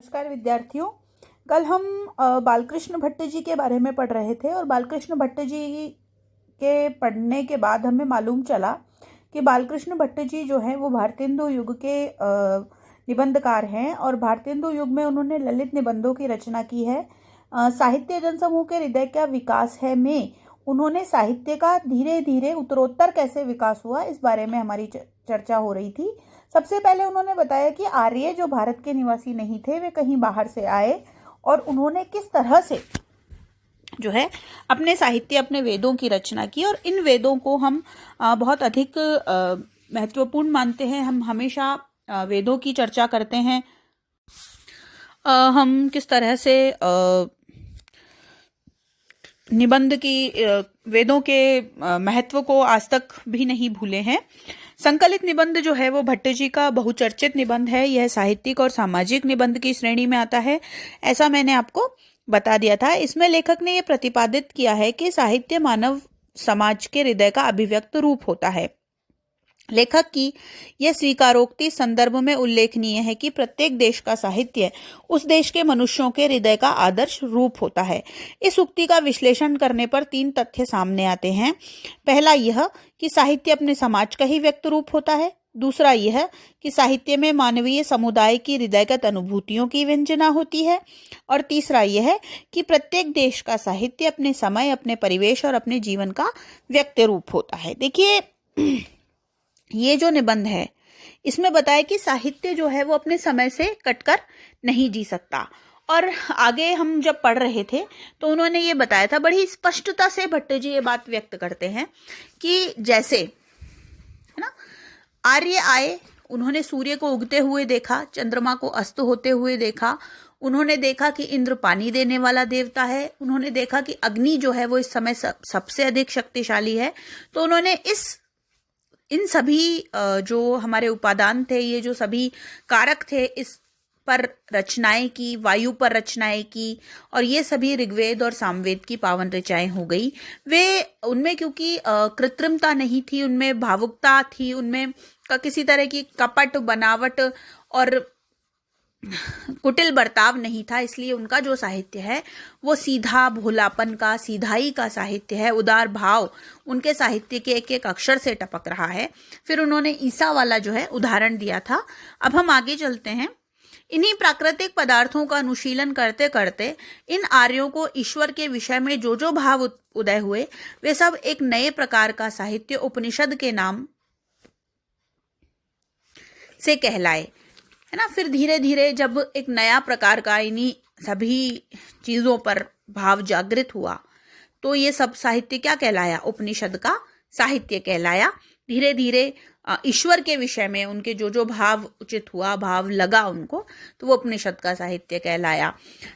नमस्कार विद्यार्थियों। कल हम बालकृष्ण भट्ट जी के बारे में पढ़ रहे थे और बालकृष्ण भट्ट जी के पढ़ने के बाद हमें मालूम चला कि बालकृष्ण भट्ट जी जो हैं वो भारतेंदु युग के निबंधकार हैं और भारतेंदु युग में उन्होंने ललित निबंधों की रचना की है। साहित्य जनसमूह के हृदय का विकास है में उन्होंने साहित्य का धीरे धीरे उत्तरोत्तर कैसे विकास हुआ इस बारे में हमारी चर्चा हो रही थी। सबसे पहले उन्होंने बताया कि आर्य जो भारत के निवासी नहीं थे, वे कहीं बाहर से आए और उन्होंने किस तरह से जो है अपने साहित्य, अपने वेदों की रचना की और इन वेदों को हम बहुत अधिक महत्वपूर्ण मानते हैं। हम हमेशा वेदों की चर्चा करते हैं। हम किस तरह से निबंध की, वेदों के महत्व को आज तक भी नहीं भूले हैं। संकलित निबंध जो है वो भट्ट जी का बहुचर्चित निबंध है। यह साहित्यिक और सामाजिक निबंध की श्रेणी में आता है, ऐसा मैंने आपको बता दिया था। इसमें लेखक ने यह प्रतिपादित किया है कि साहित्य मानव समाज के हृदय का अभिव्यक्त रूप होता है। लेखक की यह स्वीकारोक्ति संदर्भ में उल्लेखनीय है कि प्रत्येक देश का साहित्य उस देश के मनुष्यों के हृदय का आदर्श रूप होता है। इस उक्ति का विश्लेषण करने पर 3 तथ्य सामने आते हैं। पहला यह कि साहित्य अपने समाज का ही व्यक्त रूप होता है। दूसरा यह कि साहित्य में मानवीय समुदाय की हृदयगत अनुभूतियों की व्यंजना होती है। और तीसरा यह कि प्रत्येक देश का साहित्य अपने समय, अपने परिवेश और अपने जीवन का व्यक्त रूप होता है। देखिए, ये जो निबंध है इसमें बताया कि साहित्य जो है वो अपने समय से कटकर नहीं जी सकता। और आगे हम जब पढ़ रहे थे तो उन्होंने ये बताया था, बड़ी स्पष्टता से भट्ट जी ये बात व्यक्त करते हैं कि जैसे है ना, आर्य आए, उन्होंने सूर्य को उगते हुए देखा, चंद्रमा को अस्त होते हुए देखा, उन्होंने देखा कि इंद्र पानी देने वाला देवता है, उन्होंने देखा कि अग्नि जो है वो इस समय सबसे अधिक शक्तिशाली है। तो उन्होंने इन सभी जो हमारे उपादान थे, ये जो सभी कारक थे, इस पर रचनाएं की, वायु पर रचनाएं की, और ये सभी ऋग्वेद और सामवेद की पावन ऋचाएं हो गई। वे उनमें क्योंकि कृत्रिमता नहीं थी, उनमें भावुकता थी, उनमें किसी तरह की कपट, बनावट और कुटिल बर्ताव नहीं था, इसलिए उनका जो साहित्य है वो सीधा भोलापन का, सीधाई का साहित्य है। उदार भाव उनके साहित्य के एक एक अक्षर से टपक रहा है। फिर उन्होंने ईसा वाला जो है उदाहरण दिया था। अब हम आगे चलते हैं। इन्हीं प्राकृतिक पदार्थों का अनुशीलन करते करते इन आर्यों को ईश्वर के विषय में जो जो भाव उदय हुए, वे सब एक नए प्रकार का साहित्य उपनिषद के नाम से कहलाए, है ना। फिर धीरे धीरे जब एक नया प्रकार का इन्हीं सभी चीजों पर भाव जागृत हुआ तो ये सब साहित्य क्या कहलाया? उपनिषद का साहित्य कहलाया। धीरे धीरे ईश्वर के विषय में उनके जो जो भाव उचित हुआ, भाव लगा उनको, तो वो उपनिषद का साहित्य कहलाया।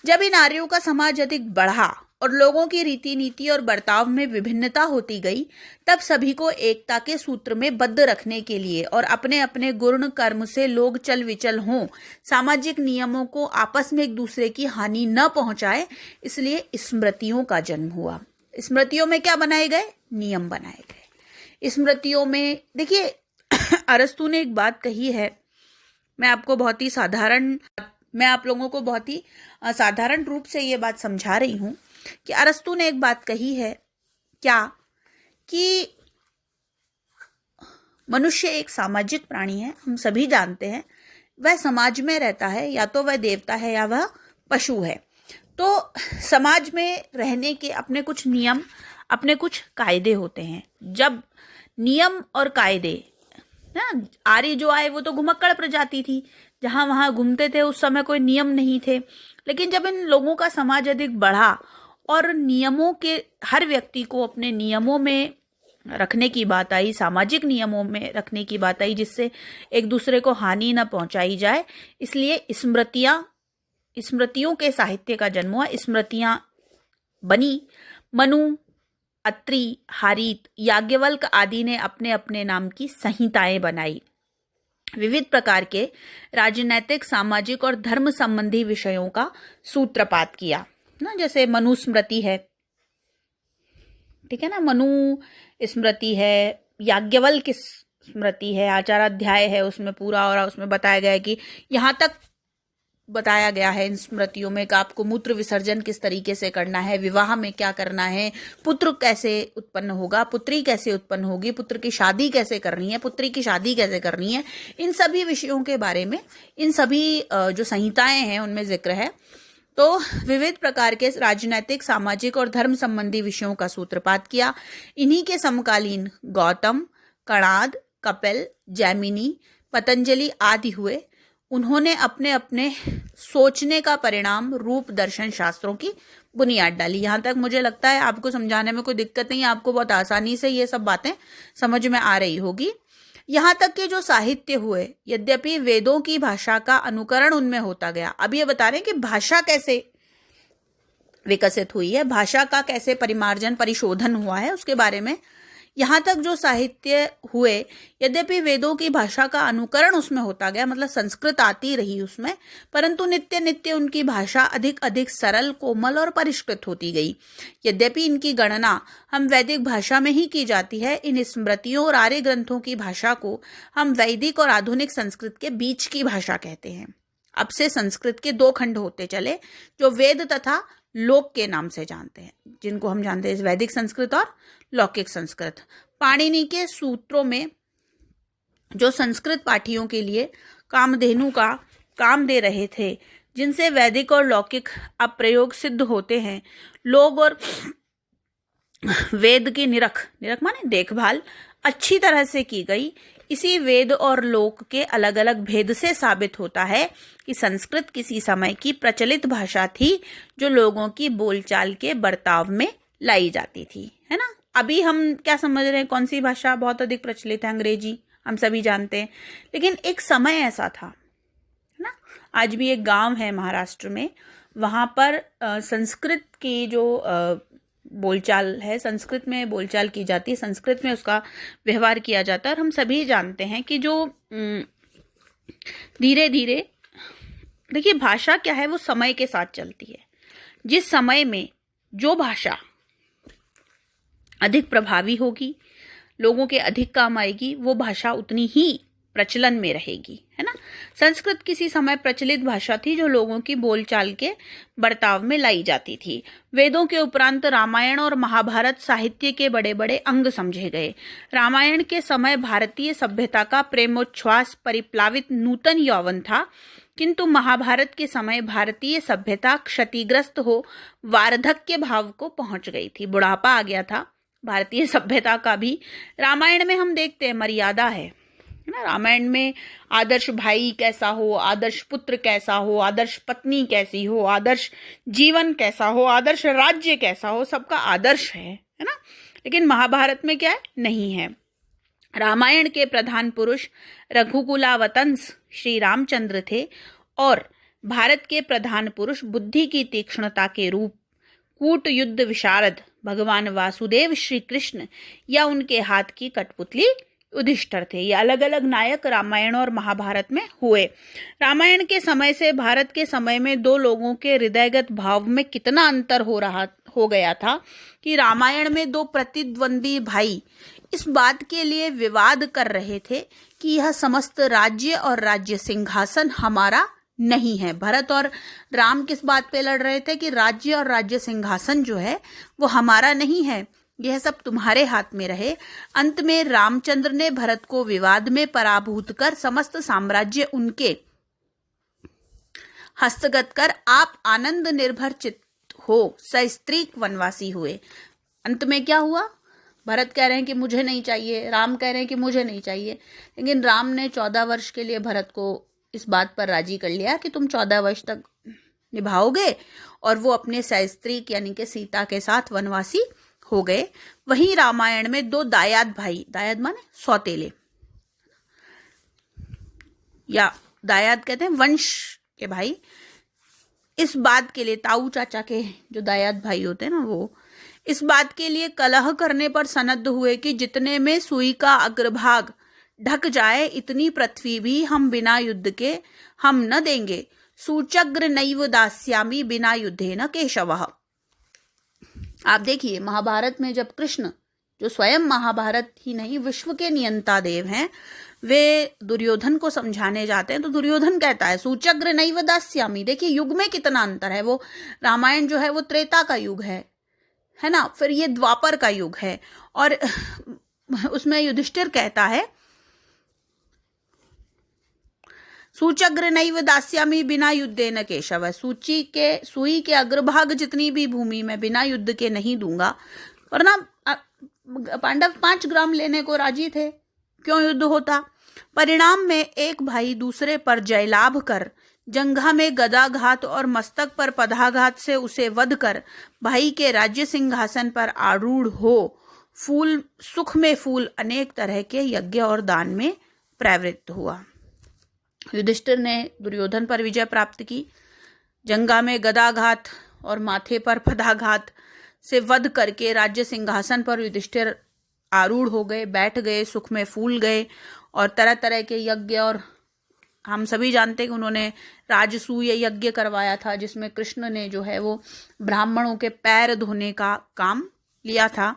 जब इन आर्यों का समाज अधिक बढ़ा और लोगों की रीति नीति और बर्ताव में विभिन्नता होती गई, तब सभी को एकता के सूत्र में बद्ध रखने के लिए और अपने अपने गुण कर्म से लोग चल विचल हों, सामाजिक नियमों को आपस में एक दूसरे की हानि न पहुंचाए, इसलिए स्मृतियों का जन्म हुआ। स्मृतियों में क्या बनाए गए? नियम बनाए गए। स्मृतियों में देखिए, अरस्तु ने एक बात कही है, मैं आप लोगों को बहुत ही साधारण रूप से ये बात समझा रही हूं कि अरस्तु ने एक बात कही है, क्या कि मनुष्य एक सामाजिक प्राणी है। हम सभी जानते हैं वह समाज में रहता है, या तो वह देवता है या वह पशु है। तो समाज में रहने के अपने कुछ नियम, अपने कुछ कायदे होते हैं। जब नियम और कायदे ना, आर्य जो आए वो तो घुमक्कड़ प्रजाति थी, जहां वहां घूमते थे, उस समय कोई नियम नहीं थे। लेकिन जब इन लोगों का समाज अधिक बढ़ा और नियमों के, हर व्यक्ति को अपने नियमों में रखने की बात आई, सामाजिक नियमों में रखने की बात आई, जिससे एक दूसरे को हानि न पहुंचाई जाए, इसलिए स्मृतियों के साहित्य का जन्म हुआ। स्मृतियां बनी। मनु, अत्रि, हारीत, याज्ञवल्क आदि ने अपने अपने नाम की संहिताएं बनाई। विविध प्रकार के राजनैतिक, सामाजिक और धर्म संबंधी विषयों का सूत्रपात किया ना। जैसे मनुस्मृति है, ठीक है ना, मनु स्मृति है, याज्ञवल्क्य स्मृति है, आचाराध्याय है उसमें पूरा, और उसमें बताया गया है कि यहाँ तक बताया गया है इन स्मृतियों में कि आपको मूत्र विसर्जन किस तरीके से करना है, विवाह में क्या करना है, पुत्र कैसे उत्पन्न होगा, पुत्री कैसे उत्पन्न होगी, पुत्र की शादी कैसे करनी है, पुत्री की शादी कैसे करनी है, इन सभी विषयों के बारे में इन सभी जो संहिताएं हैं उनमें जिक्र है। तो विविध प्रकार के राजनैतिक, सामाजिक और धर्म संबंधी विषयों का सूत्रपात किया। इन्हीं के समकालीन गौतम, कणाद, कपिल, जैमिनी, पतंजलि आदि हुए। उन्होंने अपने अपने सोचने का परिणाम रूप दर्शन शास्त्रों की बुनियाद डाली। यहां तक मुझे लगता है आपको समझाने में कोई दिक्कत नहीं, आपको बहुत आसानी से ये सब बातें समझ में आ रही होगी। यहां तक कि जो साहित्य हुए, यद्यपि वेदों की भाषा का अनुकरण उनमें होता गया। अब ये बता रहे हैं कि भाषा कैसे विकसित हुई है, भाषा का कैसे परिमार्जन, परिशोधन हुआ है, उसके बारे में। यहां तक जो साहित्य हुए, यद्यपि वेदों की भाषा का अनुकरण उसमें होता गया, मतलब संस्कृत आती रही उसमें, परंतु नित्य नित्य उनकी भाषा अधिक अधिक सरल, कोमल और परिष्कृत होती गई। यद्यपि इनकी गणना हम वैदिक भाषा में ही की जाती है, इन स्मृतियों और आर्य ग्रंथों की भाषा को हम वैदिक और आधुनिक संस्कृत के बीच की भाषा कहते हैं। अब से संस्कृत के दो खंड होते चले, जो वेद तथा लोक के नाम से जानते हैं, जिनको हम जानते हैं वैदिक संस्कृत और लौकिक संस्कृत। पाणिनि के सूत्रों में जो संस्कृत पाठियों के लिए कामधेनु का काम दे रहे थे, जिनसे वैदिक और लौकिक अप्रयोग सिद्ध होते हैं, लोग और वेद की निरख माने देखभाल अच्छी तरह से की गई। इसी वेद और लोक के अलग अलग भेद से साबित होता है कि संस्कृत किसी समय की प्रचलित भाषा थी, जो लोगों की बोलचाल के बर्ताव में लाई जाती थी, है ना। अभी हम क्या समझ रहे हैं, कौन सी भाषा बहुत अधिक प्रचलित है? अंग्रेजी, हम सभी जानते हैं। लेकिन एक समय ऐसा था, है ना। आज भी एक गांव है महाराष्ट्र में, वहां पर संस्कृत की जो बोलचाल है, संस्कृत में बोलचाल की जाती है, संस्कृत में उसका व्यवहार किया जाता है। और हम सभी जानते हैं कि जो धीरे धीरे, देखिए भाषा क्या है, वो समय के साथ चलती है। जिस समय में जो भाषा अधिक प्रभावी होगी, लोगों के अधिक काम आएगी, वो भाषा उतनी ही प्रचलन में रहेगी, है ना। संस्कृत किसी समय प्रचलित भाषा थी, जो लोगों की बोलचाल के बर्ताव में लाई जाती थी। वेदों के उपरांत रामायण और महाभारत साहित्य के बड़े बड़े अंग समझे गए। रामायण के समय भारतीय सभ्यता का प्रेमोच्छ्वास परिप्लावित नूतन यौवन था, किंतु महाभारत के समय भारतीय सभ्यता क्षतिग्रस्त हो वार्धक्य भाव को पहुंच गई थी, बुढ़ापा आ गया था भारतीय सभ्यता का भी। रामायण में हम देखते हैं मर्यादा है ना। रामायण में आदर्श भाई कैसा हो, आदर्श पुत्र कैसा हो, आदर्श पत्नी कैसी हो, आदर्श जीवन कैसा हो, आदर्श राज्य कैसा हो, सबका आदर्श है ना। लेकिन महाभारत में क्या है, नहीं है। रामायण के प्रधान पुरुष रघुकुलावतंस श्री रामचंद्र थे, और भारत के प्रधान पुरुष बुद्धि की तीक्ष्णता के रूप कूट युद्ध विशारद भगवान वासुदेव श्री कृष्ण या उनके हाथ की कठपुतली युधिष्ठिर थे। ये अलग अलग नायक रामायण और महाभारत में हुए। रामायण के समय से भारत के समय में दो लोगों के हृदयगत भाव में कितना अंतर हो गया था कि रामायण में दो प्रतिद्वंदी भाई इस बात के लिए विवाद कर रहे थे कि यह समस्त राज्य और राज्य सिंहासन हमारा नहीं है। भरत और राम किस बात पे लड़ रहे थे कि राज्य और राज्य सिंहासन जो है वो हमारा नहीं है, यह सब तुम्हारे हाथ में रहे। अंत में रामचंद्र ने भरत को विवाद में पराभूत कर समस्त साम्राज्य उनके हस्तगत कर आप आनंद निर्भर चित्त हो सस्त्रीक वनवासी हुए। अंत में क्या हुआ, भरत कह रहे हैं कि मुझे नहीं चाहिए, राम कह रहे हैं कि मुझे नहीं चाहिए, लेकिन राम ने 14 वर्ष के लिए भरत को इस बात पर राजी कर लिया कि तुम 14 वर्ष तक निभाओगे, और वो अपने सस्त्रीक यानी कि सीता के साथ वनवासी हो गए। वहीं रामायण में दो दायाद भाई, दायाद माने सौतेले, या दायाद कहते हैं वंश के भाई, इस बात के लिए, ताऊ चाचा के जो दायाद भाई होते हैं ना, वो इस बात के लिए कलह करने पर सनद्ध हुए कि जितने में सुई का अग्रभाग ढक जाए इतनी पृथ्वी भी हम बिना युद्ध के हम न देंगे। सूचग्र नैव दास्यामी बिना युद्धे न केशवः। आप देखिए महाभारत में जब कृष्ण जो स्वयं महाभारत ही नहीं विश्व के नियंता देव हैं, वे दुर्योधन को समझाने जाते हैं तो दुर्योधन कहता है सूचग्र नैव दास्यामि। देखिए युग में कितना अंतर है। वो रामायण जो है वो त्रेता का युग है ना, फिर ये द्वापर का युग है। और उसमें युधिष्ठिर कहता है सूचग्र नैव दास्यामि बिना युद्धेन केशव, सुई के अग्रभाग जितनी भी भूमि में बिना युद्ध के नहीं दूंगा। वरना पांडव 5 ग्राम लेने को राजी थे, क्यों युद्ध होता। परिणाम में एक भाई दूसरे पर जयलाभ कर, जंघा में गदाघात और मस्तक पर पदाघात से उसे वध कर भाई के राज्य सिंहासन पर आरूढ़ हो, सुख में फूल अनेक तरह के यज्ञ और दान में प्रवृत्त हुआ। युधिष्ठिर ने दुर्योधन पर विजय प्राप्त की, जंघा में गदाघात और माथे पर पदाघात से वध करके राज्य सिंहासन पर युधिष्ठिर आरूढ़ हो गए, बैठ गए, सुख में फूल गए और तरह तरह के यज्ञ, और हम सभी जानते हैं कि उन्होंने राजसूय यज्ञ करवाया था जिसमें कृष्ण ने जो है वो ब्राह्मणों के पैर धोने का काम लिया था।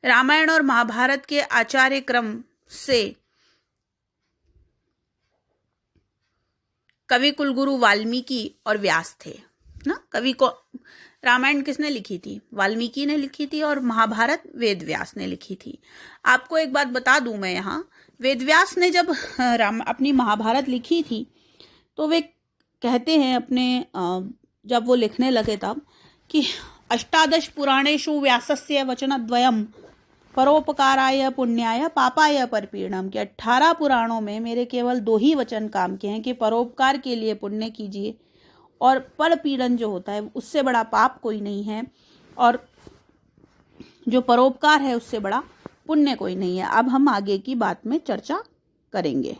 रामायण और महाभारत के आचार्य क्रम से कवि कुलगुरु वाल्मीकि और व्यास थे ना। कवि को रामायण किसने लिखी थी? वाल्मीकि ने लिखी थी, और महाभारत वेद व्यास ने लिखी थी। आपको एक बात बता दूं मैं यहाँ, वेद व्यास ने जब अपनी महाभारत लिखी थी तो वे कहते हैं अपने जब वो लिखने लगे तब कि 18 पुराणेषु व्यासस्य वचनद्वयम् परोपकाराय पुण्याय पापाय परपीड़नम्, कि 18 पुराणों में मेरे केवल 2 ही वचन काम के हैं कि परोपकार के लिए पुण्य कीजिए, और परपीड़न जो होता है उससे बड़ा पाप कोई नहीं है, और जो परोपकार है उससे बड़ा पुण्य कोई नहीं है। अब हम आगे की बात में चर्चा करेंगे।